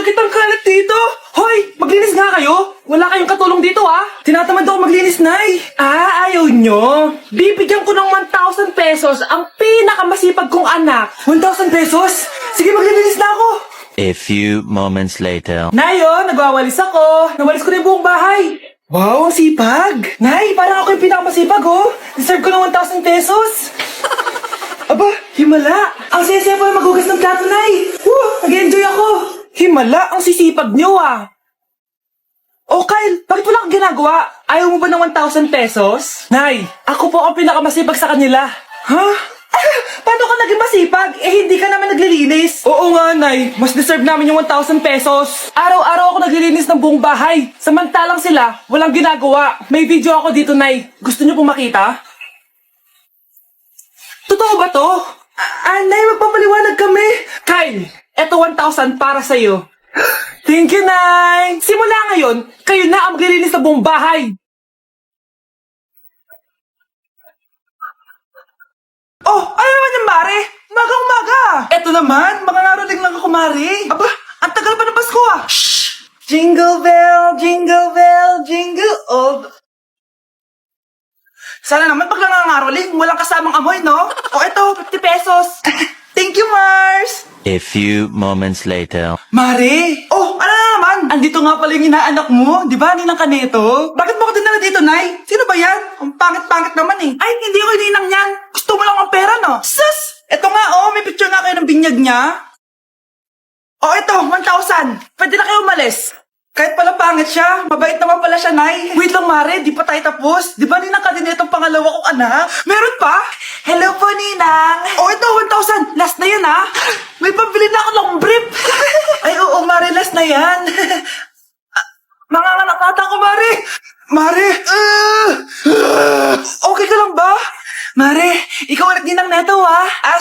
Bakit ang kalat dito? Hoy, maglinis nga kayo. Wala kayong katulong dito Tinatamad ako maglinis, Nay. Ayaw nyo. Bibigyan ko ng 1,000 pesos ang pinakamasipag kong anak. 1,000 pesos? Sige, maglinis na ako. A few moments later. Nay, nagwawalis ako. Nawalis ko na yung buong bahay. Wow, ang sipag. Nay, parang ako yung pinakamasipag, Deserve ko ng 1,000 pesos. Aba, himala. Ang saya-saya pa maghugas ng plato, Nay. Nag-enjoy ako. Himala, ang sisipag nyo, Oh, Kyle, bakit wala kang ginagawa? Ayaw mo ba ng 1,000 pesos? Nay, ako po ang pinakamasipag sa kanila. Ha? Paano ka naging masipag? Hindi ka naman naglilinis. Oo nga, Nay. Mas deserve namin yung 1,000 pesos. Araw-araw ako naglilinis ng buong bahay. Samantalang sila, walang ginagawa. May video ako dito, Nay. Gusto niyo pong makita? Totoo ba to? Nay, magpapaliwanag kami. Kyle, eto 1,000 para sa'yo. Thank you, Nay. Simula ngayon, kayo na ang maglilinis ng buong bahay. Oh, ano naman yung Mare? Magang-maga. Eto naman, mga naroling lang ako, Mare. Aba, ang tagal pa ng Pasko Shh! Jingle bell, jingle all. Sana naman pag nangangaroling, walang kasamang amoy, no? O eto, 50 pesos. Thank you, Mars. A few moments later. Mare! Oh, ano na naman? Andito nga pala yung inaanak mo, di ba, Ninang Kaneto? Bakit mo ko dinala dito, Nay? Sino ba yan? Ang pangit-pangit naman Ay, hindi ko yung ninang yan. Gusto mo lang ang pera, no? Sus! Eto nga, may picture nga kayo ng binyag niya. Oh, eto, 1,000. Pwede na kayo umalis. Kahit pala pangit siya, mabait naman pala siya, Nay. Wait lang, Mare, di pa tayo tapos. Di ba Ninang Kaneto ang pangalawa kong anak? Meron pa? Hello po, Ninang. Oh, ito, 1,000. Last na yan, May pambili na ako ng brief. Ay, oo, Mare, last na yan. Mga anak ata ko, Mare. Mare. Okay ka lang ba? Mare, ikaw ulit Ninang Neto,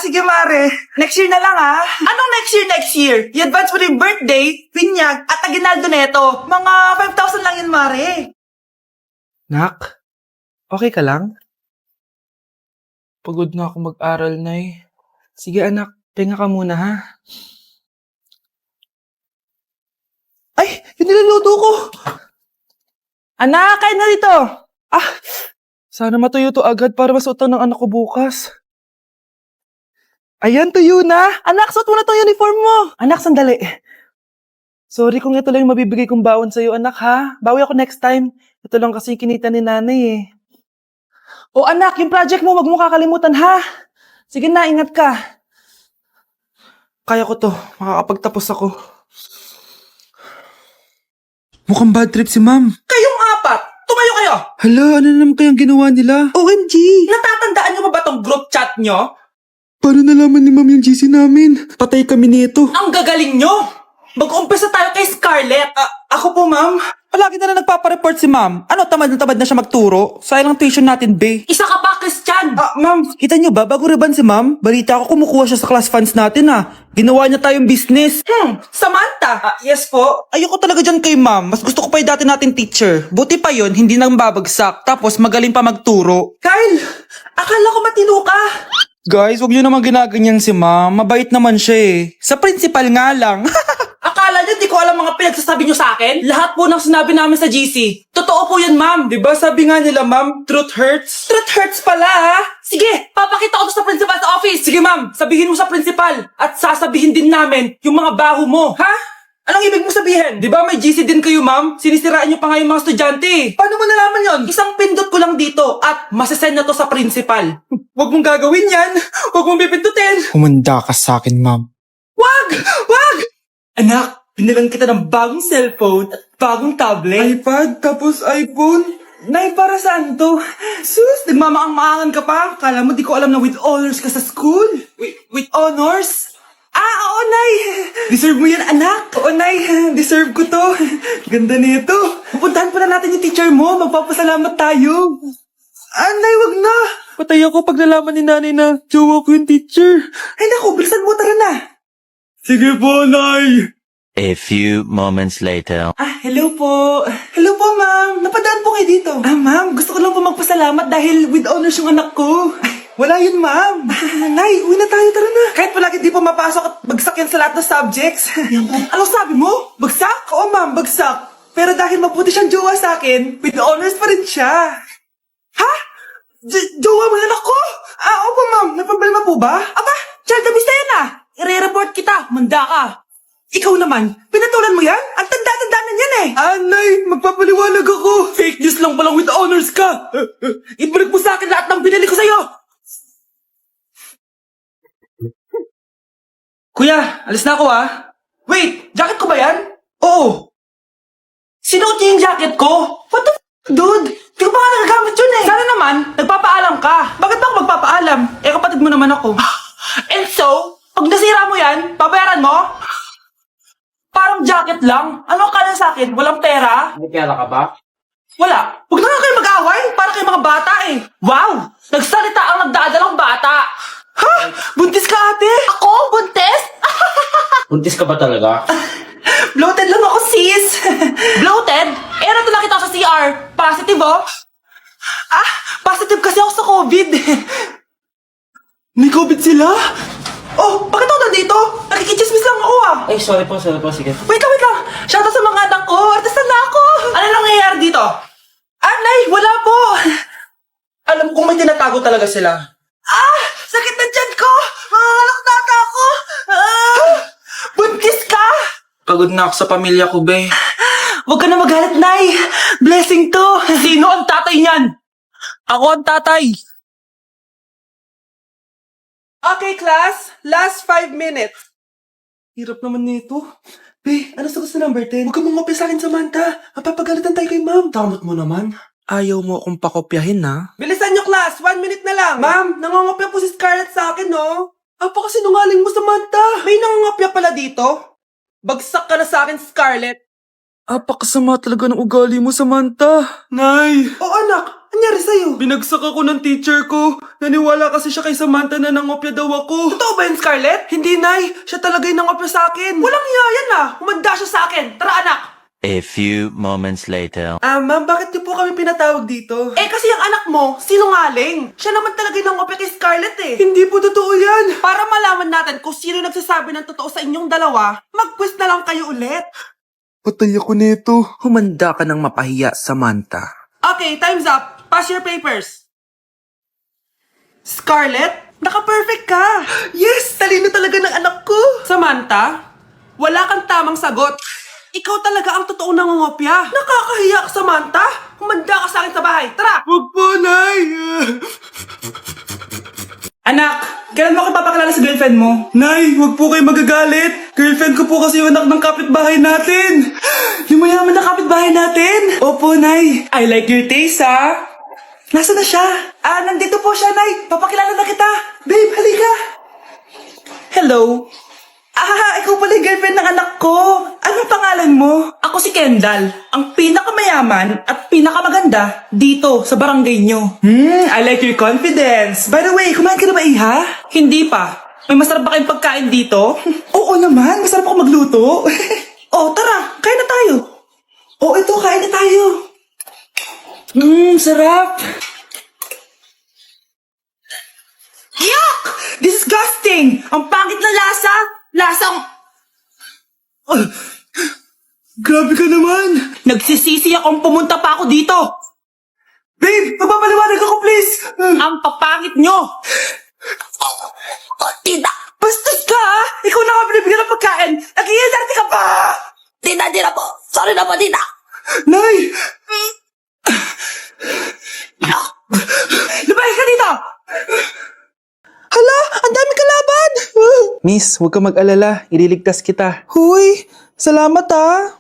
sige, Mare. Next year na lang, Anong next year? I-advance mo na yung birthday, pinyag, at aginaldo neto. Mga 5,000 lang yun, Mare. Nak, okay ka lang? Pagod na ako mag-aral, Nay. Sige, anak, tinga ka muna, ha? Ay, yun niluluto ko! Anak, kain na dito! Sana matuyo to agad para masuotan ng anak ko bukas. Ayan, tuyo na! Anak, suot mo na tong uniform mo! Anak, sandali. Sorry kung ito lang yung mabibigay kong baon sa'yo, anak, ha? Bawi ako next time. Ito lang kasi yung kinita ni nanay, O anak, yung project mo, wag mo kakalimutan, ha? Sige na, ingat ka. Kaya ko to. Makakapagtapos ako. Mukhang bad trip si ma'am. Kayong apat! Tumayo kayo! Hala, ano na naman kayang ginawa nila? OMG! Natatandaan nyo ba tong group chat nyo? Paano nalaman ni ma'am yung GC namin? Patay kami nito. Ang gagaling nyo! Mag-umpisa tayo kay Scarlett. Ako po, ma'am. Palagi na nagpapareport si ma'am. Ano, tamad na siya magturo? Sayang ang tuition natin, be. Isa ka pa, Christian! Ma'am, kita niyo ba, bago reban si ma'am, balita ko kumukuha siya sa class funds natin Ginawa niya tayong business. Samantha! Yes po. Ayoko talaga dyan kay ma'am. Mas gusto ko pa yung dati natin teacher. Buti pa yon, hindi nang babagsak. Tapos magaling pa magturo. Kyle! Akala ko matino ka! Guys, wag niyo naman ginaganyan si ma'am. Mabait naman siya Sa principal nga lang. Akala niyo di ko alam mga pinagsasabi niyo sa akin? Lahat po ng sinabi namin sa GC. Totoo po yan, ma'am. Diba sabi nga nila ma'am, truth hurts? Truth hurts pala, Sige, papakita ko to sa principal's office. Sige, ma'am. Sabihin mo sa principal. At sasabihin din namin yung mga baho mo. Ha? Anong ibig mo sabihin? Di ba may GC din kayo ma'am? Sinisiraan niyo pa nga yung mga estudyante. Paano mo nalaman yon? Isang pindot ko lang dito at masasend na to sa principal. Huwag mong gagawin yan. Huwag mong pipindutin. Humanda ka sa akin, ma'am. Wag! Anak, binilang kita ng bagong cellphone at bagong tablet. iPad, tapos iPhone. Nay, para saan to? Sus, nagmamaang-maangan ka pa. Kala mo di ko alam na with honors ka sa school. With honors? Oo, Nay. Deserve mo yan, anak. Oo, Nay. Deserve ko to. Ganda nito. Pupuntahan pa na natin yung teacher mo. Magpapasalamat tayo. Nay, wag na. Patay ako pag nalaman ni nanay na jowa ko yung teacher. Ay, naku, bilisan mo. Tara na. Sige po, Nay. A few moments later. Hello po. Hello po, ma'am. Napadaan po kayo dito. Ma'am, gusto ko lang po magpasalamat dahil with honors yung anak ko. Wala yun, ma'am. Nay, uwi na tayo, tara na. Kahit palagi di pa mapasok at bagsak yan sa lahat ng subjects. Anong sabi mo? Bagsak? Oo, ma'am, bagsak. Pero dahil mabuti siyang jowa sa akin, with honors pa rin siya. Ha? Jowa mo na ako? Opo, ma'am. May problema po ba? Aba, child abuse na yan I-report kita. Manda ka. Ikaw naman, pinatulan mo yan? Ang tanda-tanda na yan Nay, magpapaliwanag ako. Fake news lang palang with honors ka. Ibalik mo sa akin lahat ng binili ko sa'yo. Kuya, alis na ako Wait, jacket ko ba yan? Oo. Sinuot niya yung jacket ko? What the dude? Di ko pa nga nagagamit yun Sana naman, nagpapaalam ka. Bakit ako magpapaalam? Kapatid mo naman ako. And so, pag nasira mo yan, babayaran mo? Parang jacket lang. Ano ka na sa akin? Walang pera? May pera ka ba? Wala. Huwag na nga kayo mag-away. Para kayo mga bata Wow! Nagsalita ang nagdadalang bata. Ha? Buntis ka ate? Ako? Buntis? Buntis ka ba talaga? Bloated lang ako, sis. Bloated? Nato lang kita sa CR. Positive, positive kasi ako sa COVID. May COVID sila? Oh, bakit ako nandito? Nakikichismis lang ako Ay, sorry po, sige. Wait lang. Shoutout sa mga anak ko. Artista na ako. Ano nangyayari dito? Nay, wala po. Alam kong may tinatago talaga sila. Sakit na tiyan ko. Mangalak na ako. Buntis ka? Pagod na ako sa pamilya ko, be. Huwag ka na magalit, Nay. Blessing to. Sino ang tatay niyan? Ako ang tatay. Okay, class. Last 5 minutes. Hirap naman nito. Be, ano sa gusto number 10? Huwag ka mong sa akin, Samantha. Mapapagalitan tayo kay ma'am. Tamot mo naman. Ayaw mo akong pakopyahin, Bilisan nyo, class. 1 minute na lang. Ma'am, nangangopya po si Scarlett sa akin, no? Apakasinungaling mo, Samantha. May nangangopya pala dito. Bagsak ka na sa akin, Scarlett. Apakasama talaga ng ugali mo, Samantha. Nay. O anak, anyari sa'yo? Binagsak ako ng teacher ko. Naniwala kasi siya kay Samantha na nangopya daw ako. Totoo ba yun, Scarlett? Hindi, Nay. Siya talaga yung nangopya sa akin. Walang iya yan Humanda siya sa akin. Tara, anak. A few moments later. Ma'am, bakit niyo po kami pinatawag dito? Kasi ang anak mo, sinungaling. Siya naman talaga yung nangopya kay Scarlett Hindi po totoo yan. Para malaman natin kung sino nagsasabi ng totoo sa inyong dalawa, mag-quiz na lang kayo ulit. Patay ako nito. Humanda ka ng mapahiya, Samantha. Okay, time's up. Pass your papers. Scarlett, naka-perfect ka. Yes, talino talaga ng anak ko. Samantha, wala kang tamang sagot. Ikaw talaga ang totoong nangungopya. Nakakahiya ka, Samantha. Humanda ka sa akin sa bahay. Tara! Huwag po, Nay! Anak, kailan mo ako papakilala sa girlfriend mo? Nay, huwag po kayo magagalit. Girlfriend ko po kasi yung anak ng kapitbahay natin. Yung mayaman na kapitbahay natin? Opo, Nay. I like your taste, Nasaan na siya? Nandito po siya, Nay. Papakilala na kita. Babe, halika. Hello. Ikaw pala yung girlfriend ng anak ko. Anong pangalan mo? Ako si Kendall, ang pinakamayaman at pinakamaganda dito sa barangay nyo. I like your confidence. By the way, kumain ka na ba, Iha? Hindi pa. May masarap ba kayong pagkain dito? Oo naman, masarap ako magluto. Tara, kain na tayo. Ito, kain na tayo. Sarap. Yuck! Disgusting! Ang pangit na lasa! Lasang... Grabe ka naman. Nagsisisi akong pumunta pa ako dito! Babe, mapapaliwanag ako, please. Ang papangit nyo! Tita! Bastos ka, Ikaw na nga binibigyan ng pagkain! Nag-iisarte ka pa! Tita po! Sorry na po, tita! Nay! Lumayas ka dito! Hala, ang dami kalaban! Miss, huwag ka mag-alala. Ililigtas kita. Huy! Salamat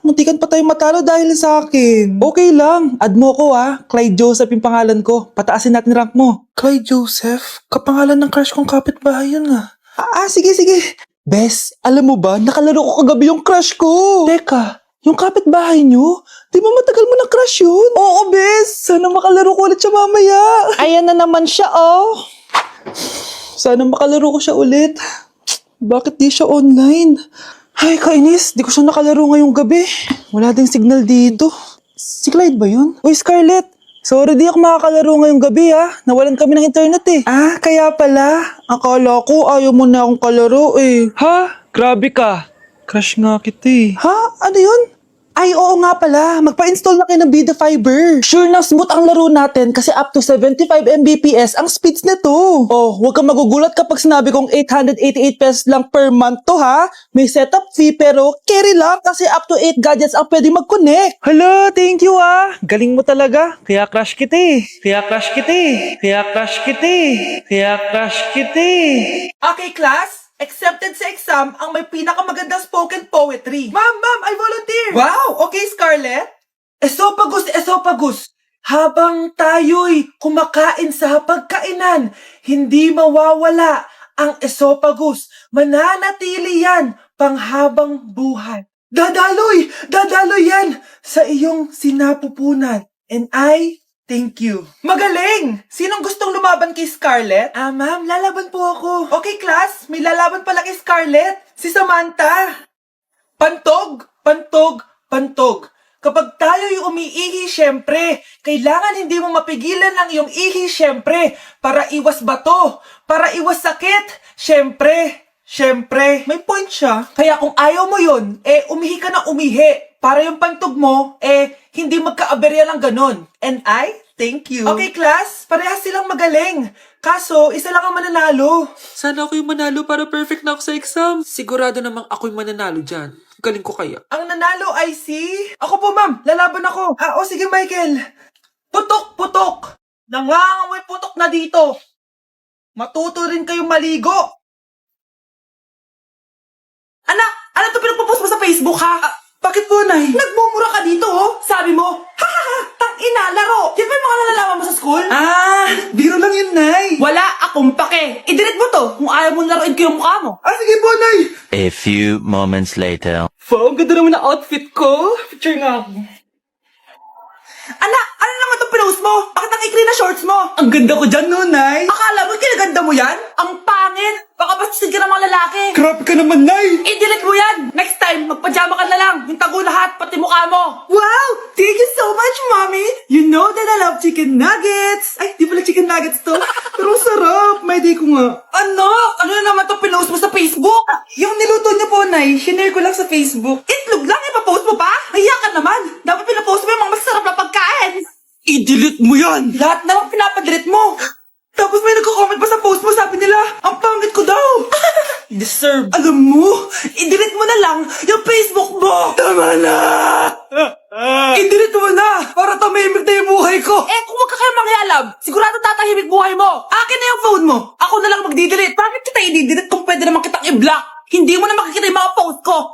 Muntikan pa tayo matalo dahil sa akin. Okay lang. Add mo ko Clyde Joseph yung pangalan ko. Pataasin natin rank mo. Clyde Joseph? Kapangalan ng crush kong kapitbahay yun Sige. Bes, alam mo ba, nakalaro ko kagabi yung crush ko. Teka, yung kapitbahay nyo? Di ba matagal mo na crush yun? Oo, Bes. Sana makalaro ko ulit siya mamaya. Ayan na naman siya, Sana makalaro ko siya ulit. Bakit di siya online? Ay, kainis. Di ko siya nakalaro ngayong gabi. Wala ding signal dito. Si Clyde ba yun? Uy, Scarlett. Sorry, di ako makakalaro ngayong gabi Nawalan kami ng internet eh. Ah, kaya pala. Akala ko ayaw mo na akong kalaro eh. Ha? Grabe ka. Crush nga kita eh. Ha? Ano yun? Ay, oo nga pala. Magpa-install na kayo ng Vida Fiber. Sure na smooth ang laro natin kasi up to 75 Mbps ang speeds nito. Oh, huwag kang magugulat kapag sinabi kong 888 pesos lang per month to ha. May setup fee pero carry lang kasi up to 8 gadgets ang pwede mag-connect. Hala, thank you Galing mo talaga. Kaya crush kita eh. Kaya crush kita eh. Kaya crush kita eh. Kaya crush kita eh. Okay, class. Accepted sa exam ang may pinakamagandang spoken poetry. Ma'am, I volunteer! Wow! Okay, Scarlett. Esophagus. Habang tayo'y kumakain sa pagkainan, hindi mawawala ang esophagus. Mananatili yan panghabang buhay. Dadaloy yan sa iyong sinapupunan. And I thank you. Magaling! Sinong gustong lumaban kay Scarlett? Ma'am, lalaban po ako. Okay, class. May lalaban pala kay Scarlett. Si Samantha. Pantog. Kapag tayo'y umiihi, syempre, kailangan hindi mo mapigilan ang iyong ihi, syempre, para iwas bato, para iwas sakit, syempre, may point siya. Kaya kung ayaw mo yun, umihi ka na umihi. Para yung pantog mo, hindi magka-aberya lang ganon. And I thank you. Okay, class, parehas silang magaling. Kaso, isa lang ang mananalo. Sana ako yung manalo para perfect na ako sa exam. Sigurado namang ako yung mananalo dyan. Galing ko kaya. Ang nanalo ay si... Ako po, ma'am. Lalaban ako. Sige, Michael. Putok. Nangangamoy putok na dito. Matuto rin kayong maligo. Anak, ano to pinagpo-post mo sa Facebook, ha? Bakit po, Nay? Nagmumura ka dito, oh. Sabi mo, tang-ina, laro. Yan ba yung mga nalalaman mo sa school? Biro lang yun, Nay. Wala akong pake. I-delete mo to kung ayaw mo laruin ko yung mukha mo. Sige po, Nay. A few moments later. Wow, ang ganda naman na outfit ko. Picture nga ako. Anak, ano naman itong pinost mo? Bakit ang ikli na shorts mo? Ang ganda ko dyan, no, Nay? Akala mo kinaganda mo yan? Ang pangit! Baka bastin ka ng mga lalaki! Grabe ka naman, Nay. I-delete mo yan! Next time, magpajama ka na lang! Yung tago lahat, pati mukha mo! Wow! Thank you so much, Mommy! You know that I love chicken nuggets! Ay, di pala chicken nuggets to. Pero sarap! May day ko nga. Ano? Ano na naman itong pinost mo sa Facebook? Yung niluto niyo po, Nay, shinare ko lang sa Facebook. Itlog lang, ipapost mo pa? Kaya ka naman! Dapat pinapost mo yung mga masarap na pagkain! I-delete mo yan. Lahat naman pinapadelete mo! Tapos may nagko-comment pa sa post mo, sabi nila, ang pangit ko daw! Deserve. Alam mo, i-delete mo na lang yung Facebook mo! Tama na! I-delete mo na! Para tumahimik na yung buhay ko! Kung wag ka kayo mangyalab, sigurado tatahimik buhay mo! Akin na yung phone mo! Ako na lang magdi-delete! Bakit kita i-delete kung pwede naman kitang i-block? Hindi mo na makikita yung mga post ko!